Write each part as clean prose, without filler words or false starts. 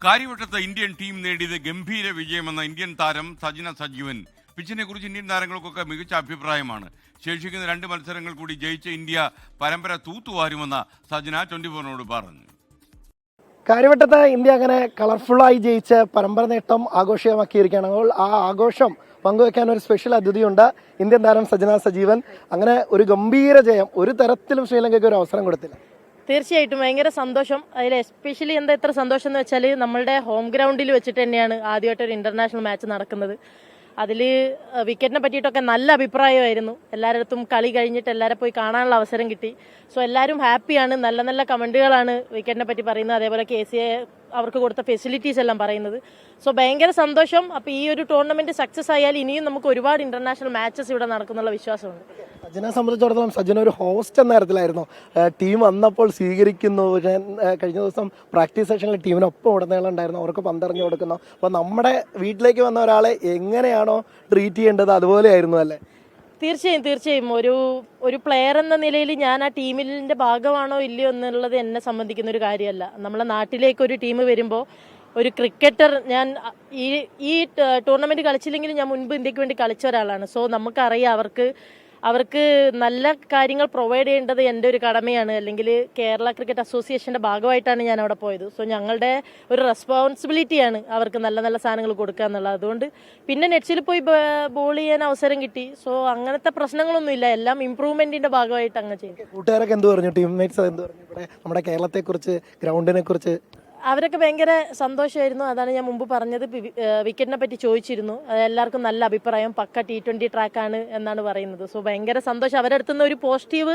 കാര്യവട്ടത്ത് Indian team നേടിയത് ഗംഭീര വിജയമെന്ന Indian താരം സജന സജീവൻ. പിച്ചിനെ കുറിച്ച് ഇന്ത്യൻ താരങ്ങൾക്കൊക്കെ മികച്ച അഭിപ്രായമാണ്. ശേഷിക്കുന്ന 2 മത്സരങ്ങൾ കൂടി ജയിച്ച ഇന്ത്യ പരമ്പര തൂത്തുവാരുമെന്ന സജന 24 പറഞ്ഞു. കാര്യവട്ടത്ത് ഇന്ത്യ അങ്ങനെ കളർഫുള്ളായി ജയിച്ച് പരമ്പര നേട്ടം ആഘോഷമാക്കിയിരിക്കുകയാണ്. അപ്പോൾ ആ ആഘോഷം പങ്കുവെക്കാൻ ഒരു സ്പെഷ്യൽ അതിഥിയുണ്ട്, ഇന്ത്യൻ താരം സജന സജീവൻ. അങ്ങനെ ഒരു ഗംഭീര ജയം, ഒരു തരത്തിലും ശ്രീലങ്കയ്ക്ക് ഒരു അവസരം കൊടുത്തില്ല. തീർച്ചയായിട്ടും ഭയങ്കര സന്തോഷം. അതിൽ എസ്പെഷ്യലി എന്താ ഇത്ര സന്തോഷം എന്ന് വെച്ചാൽ നമ്മളുടെ ഹോം ഗ്രൗണ്ടിൽ വെച്ചിട്ട് തന്നെയാണ് ആദ്യമായിട്ട് ഒരു ഇന്റർനാഷണൽ മാച്ച് നടക്കുന്നത്. അതിൽ വിക്കറ്റിനെ പറ്റിയിട്ടൊക്കെ നല്ല അഭിപ്രായമായിരുന്നു. എല്ലായിടത്തും കളി കഴിഞ്ഞിട്ട് എല്ലാവരെ പോയി കാണാനുള്ള അവസരം കിട്ടി. സോ എല്ലാവരും ഹാപ്പിയാണ്. നല്ല നല്ല കമൻറ്റുകളാണ് വിക്കറ്റിനെ പറ്റി പറയുന്നത്. അതേപോലെ KCA അവർക്ക് കൊടുത്ത ഫെസിലിറ്റീസ് എല്ലാം പറയുന്നത്. സോ ഭയങ്കര സന്തോഷം. അപ്പോൾ ഈ ഒരു ടൂർണമെന്റ് സക്സസ് ആയാൽ ഇനിയും നമുക്ക് ഒരുപാട് ഇന്റർനാഷണൽ മാച്ചസ് ഇവിടെ നടക്കുന്നുള്ള വിശ്വാസമുണ്ട്. സജനെ സംബന്ധിച്ചിടത്തോളം സജന ഒരു ഹോസ്റ്റ് എന്ന തരത്തിലായിരുന്നു. ടീം വന്നപ്പോൾ സ്വീകരിക്കുന്നു. കഴിഞ്ഞ ദിവസം പ്രാക്ടീസ് സെഷനിൽ ടീമിനൊപ്പം ഉടനീളം അവർക്ക് പന്തെറിഞ്ഞു കൊടുക്കുന്നു. അപ്പോൾ നമ്മുടെ വീട്ടിലേക്ക് വന്ന ഒരാളെ എങ്ങനെയാണോ ട്രീറ്റ് ചെയ്യേണ്ടത് അതുപോലെയായിരുന്നു അല്ലേ? തീർച്ചയായും ഒരു പ്ലെയർ എന്ന നിലയിൽ ഞാൻ ആ ടീമിന്റെ ഭാഗമാണോ ഇല്ലയോ എന്നുള്ളത് എന്നെ സംബന്ധിക്കുന്ന ഒരു കാര്യമല്ല. നമ്മളെ നാട്ടിലേക്ക് ഒരു ടീം വരുമ്പോൾ ഒരു ക്രിക്കറ്റർ, ഞാൻ ഈ ടൂർണമെന്റ് കളിച്ചില്ലെങ്കിലും ഞാൻ മുൻപ് ഇന്ത്യക്ക് വേണ്ടി കളിച്ച ഒരാളാണ്. സോ നമുക്കറിയാം അവർക്ക് നല്ല കാര്യങ്ങൾ പ്രൊവൈഡ് ചെയ്യേണ്ടത് എൻ്റെ ഒരു കടമയാണ്. അല്ലെങ്കിൽ കേരള ക്രിക്കറ്റ് അസോസിയേഷൻ്റെ ഭാഗമായിട്ടാണ് ഞാൻ അവിടെ പോയത്. സോ ഞങ്ങളുടെ ഒരു റെസ്പോൺസിബിലിറ്റിയാണ് അവർക്ക് നല്ല നല്ല സാധനങ്ങൾ കൊടുക്കുക എന്നുള്ളത്. അതുകൊണ്ട് പിന്നെ നെറ്റ്സിൽ പോയി ബോൾ ചെയ്യാൻ അവസരം കിട്ടി. സോ അങ്ങനത്തെ പ്രശ്നങ്ങളൊന്നുമില്ല. എല്ലാം ഇമ്പ്രൂവ്മെന്റിന്റെ ഭാഗമായിട്ട് അങ്ങ് ചെയ്യും. കൂട്ടുകാരൊക്കെ എന്ത് പറഞ്ഞു, ടീംമേറ്റ്സ് എന്ത് പറഞ്ഞു, ഇവിടെ നമ്മുടെ കേരളത്തെക്കുറിച്ച്, ഗ്രൗണ്ടിനെ കുറിച്ച്? അവരൊക്കെ ഭയങ്കര സന്തോഷമായിരുന്നു. അതാണ് ഞാൻ മുമ്പ് പറഞ്ഞത്. വിക്കറ്റിനെ പറ്റി ചോദിച്ചിരുന്നു. എല്ലാവർക്കും നല്ല അഭിപ്രായം, പക്ക T20 ട്രാക്കാണ് എന്നാണ് പറയുന്നത്. സോ ഭയങ്കര സന്തോഷം. അവരുടെ അടുത്തുനിന്ന് ഒരു പോസിറ്റീവ്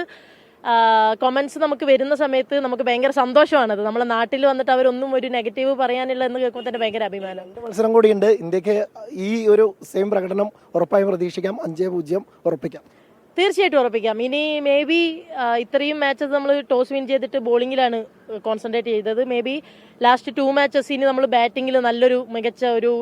കമന്റ്സ് നമുക്ക് വരുന്ന സമയത്ത് നമുക്ക് ഭയങ്കര സന്തോഷമാണത്. നമ്മളെ നാട്ടിൽ വന്നിട്ട് അവരൊന്നും ഒരു നെഗറ്റീവ് പറയാനില്ല എന്ന് കേൾക്കുമ്പോൾ തന്നെ ഭയങ്കര അഭിമാനം. മത്സരം കൂടിയുണ്ട്. ഇന്ത്യക്ക് ഈ ഒരു സെയിം പ്രകടനം ഉറപ്പായും പ്രതീക്ഷിക്കാം. 5-0 ഉറപ്പിക്കാം. തീർച്ചയായിട്ടും ഉറപ്പിക്കാം. ഇനി മേ ബി ഇത്രയും മാച്ചസ് നമ്മൾ ടോസ് വിൻ ചെയ്തിട്ട് ബോളിങ്ങിലാണ് കോൺസെൻട്രേറ്റ് ചെയ്തത്. മേ ബി ലാസ്റ്റ് 2 മാച്ചസ് ഇനി നമ്മൾ ബാറ്റിങ്ങിൽ നല്ലൊരു മികച്ച ഒരു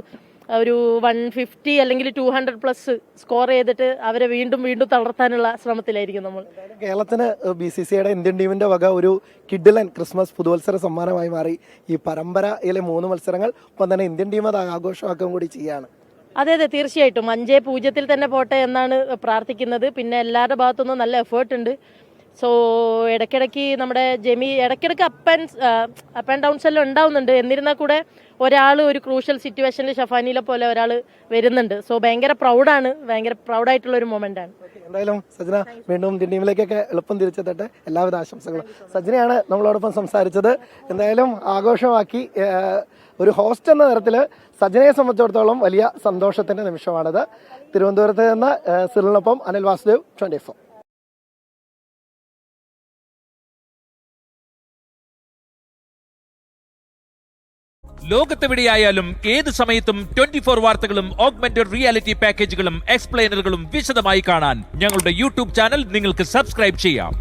150 അല്ലെങ്കിൽ 200+ സ്കോർ ചെയ്തിട്ട് അവരെ വീണ്ടും തളർത്താനുള്ള ശ്രമത്തിലായിരിക്കും നമ്മൾ. കേരളത്തിന് BCCIയുടെ ഇന്ത്യൻ ടീമിന്റെ വക ഒരു കിഡിലൻ ക്രിസ്മസ് പുതുവത്സര സമ്മാനമായി മാറി ഈ പരമ്പരയിലെ 3 മത്സരങ്ങൾ. ഒപ്പം തന്നെ ഇന്ത്യൻ ടീം അത് ആഘോഷമാക്കുകയും കൂടി ചെയ്യാണ്. അതെ തീർച്ചയായിട്ടും 5-0 തന്നെ പോട്ടെ എന്നാണ് പ്രാർത്ഥിക്കുന്നത്. പിന്നെ എല്ലാവരുടെ ഭാഗത്തുനിന്നും നല്ല എഫേർട്ട് ഉണ്ട്. സോ ഇടയ്ക്കിടയ്ക്ക് നമ്മുടെ ഇടയ്ക്കിടയ്ക്ക് അപ്പ് ആൻഡ് ഡൗൺസ് എല്ലാം ഉണ്ടാവുന്നുണ്ട്. എന്നിരുന്നാൽ കൂടെ ഒരാൾ ഒരു ക്രൂഷ്യൽ സിറ്റുവേഷനിൽ ഷഫാനിലെ പോലെ ഒരാൾ വരുന്നുണ്ട്. സോ ഭയങ്കര പ്രൗഡായിട്ടുള്ള ഒരു മൊമെന്റ് ആണ്. എന്തായാലും സജന വീണ്ടും ഇന്ത്യൻ ടീമിലേക്കൊക്കെ എളുപ്പം തിരിച്ചെത്തട്ടെ. എല്ലാവിധ ആശംസകളും. സജനയാണ് നമ്മളോടൊപ്പം സംസാരിച്ചത്. എന്തായാലും ആഘോഷമാക്കി. ഒരു ഹോസ്റ്റ് എന്ന തരത്തിൽ സജനയെ സംബന്ധിച്ചിടത്തോളം വലിയ സന്തോഷത്തിന്റെ നിമിഷമാണിത്. തിരുവനന്തപുരത്ത് നിന്ന് സിറിലിനൊപ്പം അനിൽ വാസുദേവ്, 24. ലോകത്തെവിടെയായാലും ഏത് സമയത്തും 24 വാർത്തകളും ഓഗ്മെന്റഡ് റിയാലിറ്റി പാക്കേജുകളും എക്സ്പ്ലെയിനറുകളും വിശദമായി കാണാൻ ഞങ്ങളുടെ YouTube ചാനൽ നിങ്ങൾക്ക് സബ്സ്ക്രൈബ് ചെയ്യാം.